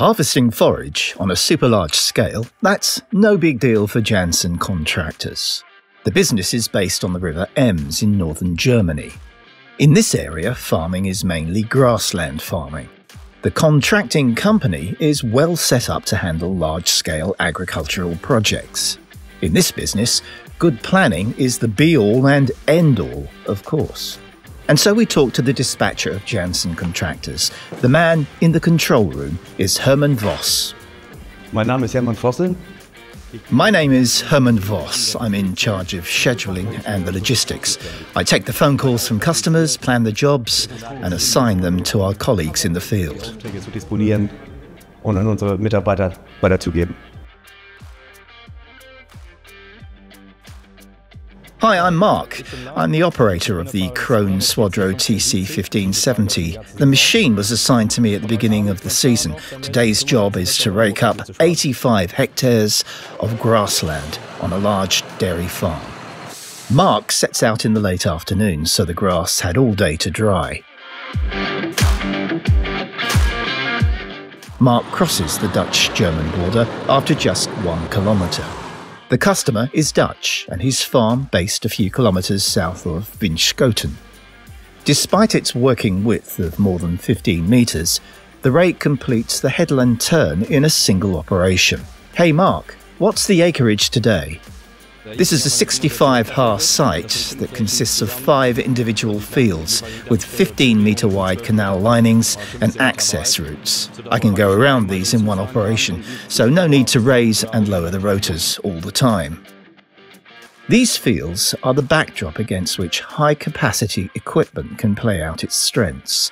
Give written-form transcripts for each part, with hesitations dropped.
Harvesting forage on a super large scale, that's no big deal for Janssen contractors. The business is based on the River Ems in northern Germany. In this area, farming is mainly grassland farming. The contracting company is well set up to handle large-scale agricultural projects. In this business, good planning is the be-all and end-all, of course. And so we talk to the dispatcher of Janssen contractors. The man in the control room is Hermann Voss. My name is Hermann Voss. My name is Hermann Voss. I'm in charge of scheduling and the logistics. I take the phone calls from customers, plan the jobs, and assign them to our colleagues in the field. Und an unsere Mitarbeiter weiterzugeben. Hi, I'm Mark. I'm the operator of the KRONE Swadro TC 1570. The machine was assigned to me at the beginning of the season. Today's job is to rake up 85 hectares of grassland on a large dairy farm. Mark sets out in the late afternoon, so the grass had all day to dry. Mark crosses the Dutch-German border after just 1 kilometre. The customer is Dutch and his farm based a few kilometres south of Winschoten. Despite its working width of more than 15 metres, the rake completes the headland turn in a single operation. Hey Mark, what's the acreage today? This is a 65-ha site that consists of 5 individual fields with 15-metre wide canal linings and access routes. I can go around these in one operation, so no need to raise and lower the rotors all the time. These fields are the backdrop against which high-capacity equipment can play out its strengths.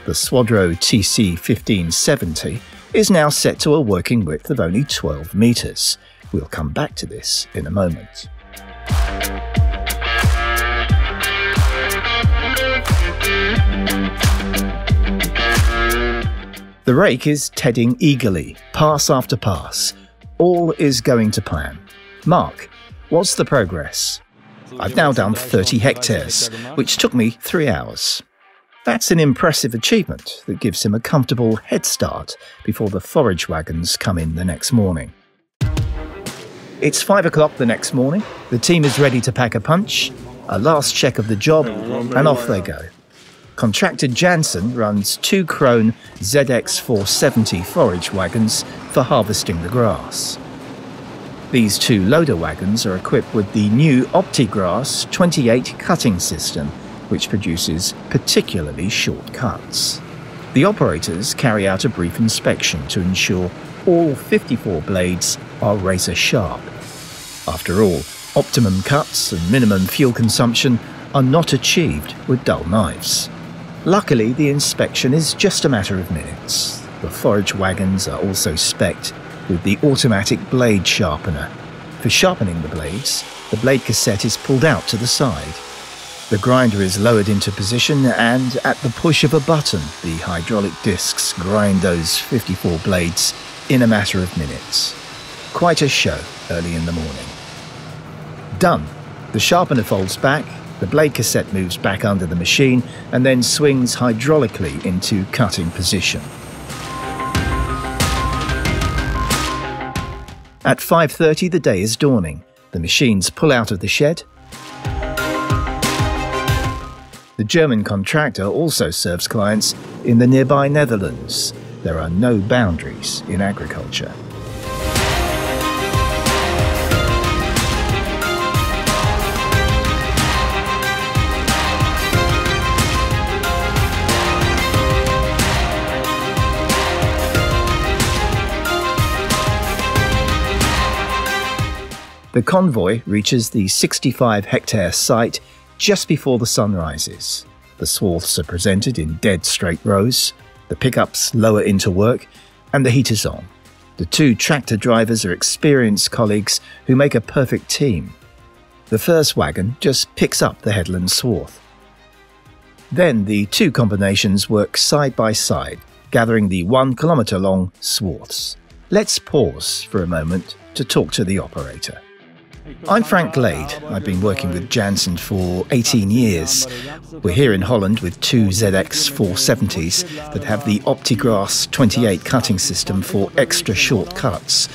The Swadro TC 1570 is now set to a working width of only 12 metres. We'll come back to this in a moment. The rake is tedding eagerly, pass after pass. All is going to plan. Mark, what's the progress? I've now done 30 hectares, which took me 3 hours. That's an impressive achievement that gives him a comfortable head start before the forage wagons come in the next morning. It's 5 o'clock the next morning. The team is ready to pack a punch, a last check of the job, and off they go. Contractor Janssen runs 2 KRONE ZX 470 forage wagons for harvesting the grass. These 2 loader wagons are equipped with the new OptiGrass 28 cutting system, which produces particularly short cuts. The operators carry out a brief inspection to ensure all 54 blades are razor sharp. After all, optimum cuts and minimum fuel consumption are not achieved with dull knives. Luckily, the inspection is just a matter of minutes. The forage wagons are also spec'd with the automatic blade sharpener. For sharpening the blades, the blade cassette is pulled out to the side. The grinder is lowered into position and, at the push of a button, the hydraulic discs grind those 54 blades in a matter of minutes. Quite a show early in the morning. Done. The sharpener folds back, the blade cassette moves back under the machine and then swings hydraulically into cutting position. At 5:30 the day is dawning. The machines pull out of the shed. The German contractor also serves clients in the nearby Netherlands. There are no boundaries in agriculture. The convoy reaches the 65-hectare site just before the sun rises. The swaths are presented in dead straight rows, the pickups lower into work, and the heat is on. The two tractor drivers are experienced colleagues who make a perfect team. The first wagon just picks up the headland swath. Then the two combinations work side by side, gathering the 1 kilometre long swaths. Let's pause for a moment to talk to the operator. I'm Frank Rhede. I've been working with Janssen for 18 years. We're here in Holland with two ZX 470s that have the OptiGrass 28 cutting system for extra short cuts.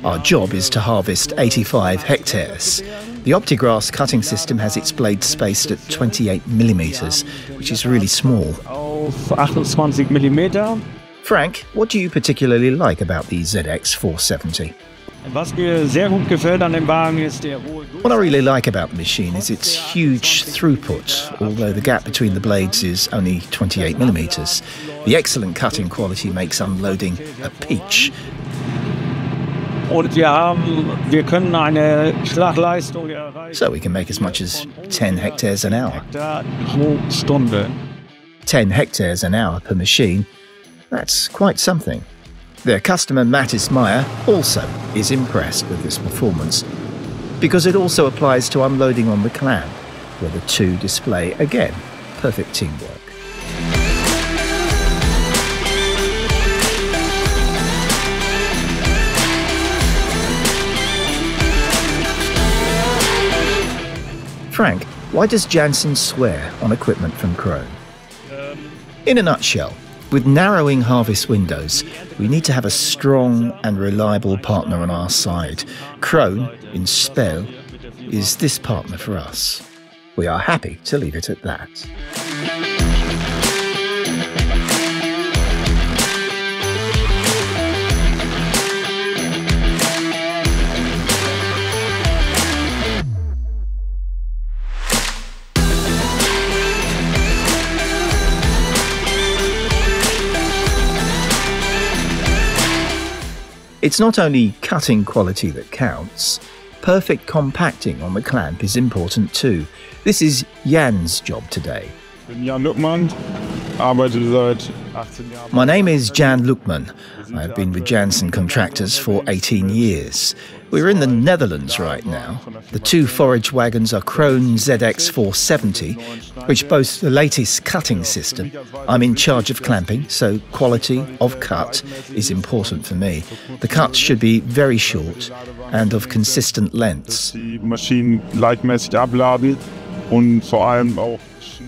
Our job is to harvest 85 hectares. The OptiGrass cutting system has its blade spaced at 28 millimeters, which is really small. 28 millimeter. Frank, what do you particularly like about the ZX 470? What What I really like about the machine is its huge throughput, although the gap between the blades is only 28 millimeters. The excellent cutting quality makes unloading a peach. So we can make as much as 10 hectares an hour. 10 hectares an hour per machine, that's quite something. Their customer Mathis Meijer also is impressed with this performance, because it also applies to unloading on the clamp, where the two display, again, perfect teamwork. Frank, why does Janssen swear on equipment from KRONE? In a nutshell, with narrowing harvest windows, we need to have a strong and reliable partner on our side. KRONE, in Spell, is this partner for us. We are happy to leave it at that. It's not only cutting quality that counts, perfect compacting on the clamp is important too. This is Jan's job today. My name is Jan Loekman. I have been with Janssen Contractors for 18 years. We're in the Netherlands right now. The two forage wagons are KRONE ZX 470, which boasts the latest cutting system. I'm in charge of clamping, so quality of cut is important for me. The cuts should be very short and of consistent lengths.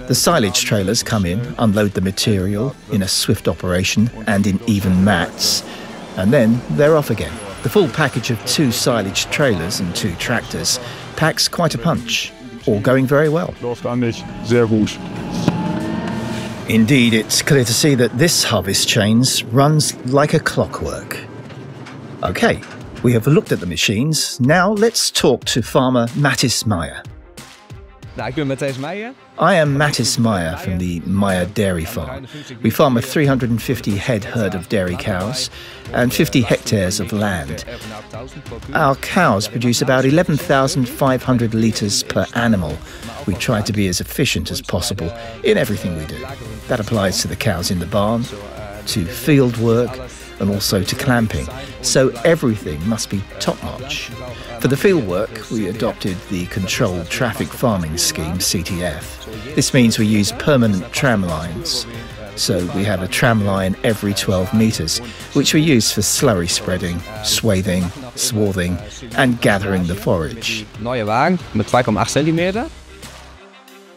The silage trailers come in, unload the material in a swift operation and in even mats, and then they're off again. The full package of two silage trailers and two tractors packs quite a punch, all going very well. Indeed, it's clear to see that this harvest chains runs like a clockwork. Okay, we have looked at the machines. Now let's talk to farmer Mathis Meijer. I am Mathis Meijer from the Meijer dairy farm. We farm a 350 head herd of dairy cows and 50 hectares of land. Our cows produce about 11,500 litres per animal. We try to be as efficient as possible in everything we do. That applies to the cows in the barn, to field work, and also to clamping. So everything must be top-notch. For the field work, we adopted the Controlled Traffic Farming Scheme, CTF. This means we use permanent tram lines. So we have a tram line every 12 metres, which we use for slurry spreading, swathing, swathing, and gathering the forage.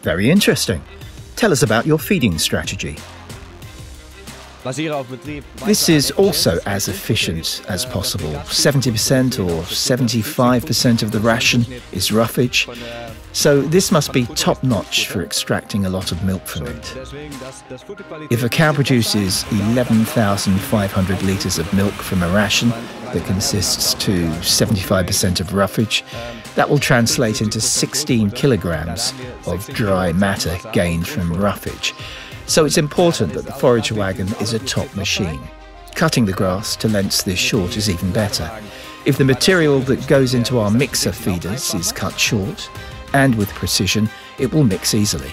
Very interesting. Tell us about your feeding strategy. This is also as efficient as possible. 70% or 75% of the ration is roughage, so this must be top-notch for extracting a lot of milk from it. If a cow produces 11,500 litres of milk from a ration that consists to 75% of roughage, that will translate into 16 kilograms of dry matter gained from roughage. So it's important that the forage wagon is a top machine. Cutting the grass to lengths this short is even better. If the material that goes into our mixer feeders is cut short and with precision, it will mix easily.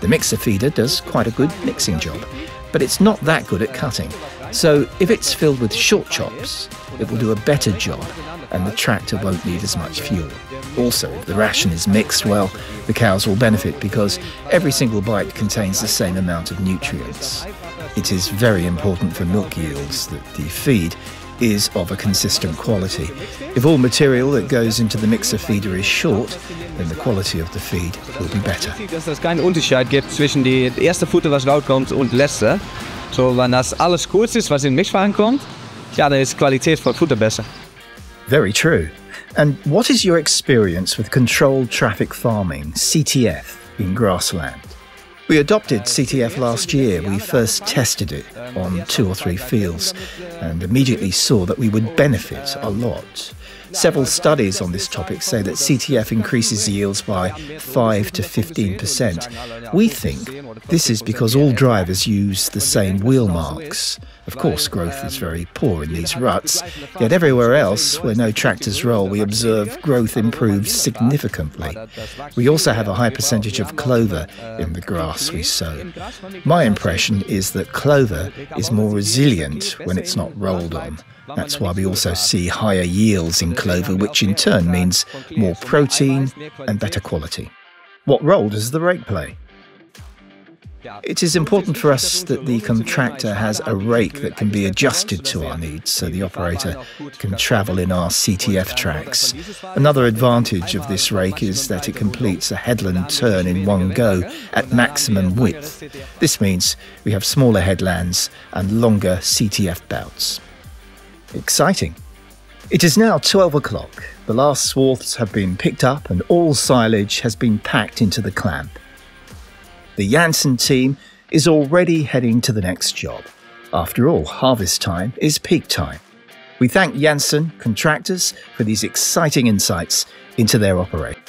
The mixer feeder does quite a good mixing job. but it's not that good at cutting. So if it's filled with short chops, it will do a better job and the tractor won't need as much fuel. Also, if the ration is mixed, well, the cows will benefit because every single bite contains the same amount of nutrients. It is very important for milk yields that the feed is of a consistent quality. If all material that goes into the mixer feeder is short, then the quality of the feed will be better. Dass es keinen Unterschied gibt zwischen die erste Futter, was rauskommt, und letzte. So, wenn das alles kurz ist, was in den Mischwagen kommt, ja, dann ist die Qualität von Futter besser. Very true. And what is your experience with controlled traffic farming, CTF, in grassland? We adopted CTF last year. We first tested it on 2 or 3 fields and immediately saw that we would benefit a lot. Several studies on this topic say that CTF increases yields by 5 to 15%. We think this is because all drivers use the same wheel marks. Of course, growth is very poor in these ruts, yet everywhere else where no tractors roll, we observe growth improves significantly. We also have a high percentage of clover in the grass we sow. My impression is that clover is more resilient when it's not rolled on. That's why we also see higher yields in clover, which in turn means more protein and better quality. What role does the rake play? It is important for us that the contractor has a rake that can be adjusted to our needs so the operator can travel in our CTF tracks. Another advantage of this rake is that it completes a headland turn in one go at maximum width. This means we have smaller headlands and longer CTF bouts. Exciting. It is now 12 o'clock. The last swaths have been picked up and all silage has been packed into the clamp. The Janssen team is already heading to the next job. After all, harvest time is peak time. We thank Janssen contractors for these exciting insights into their operation.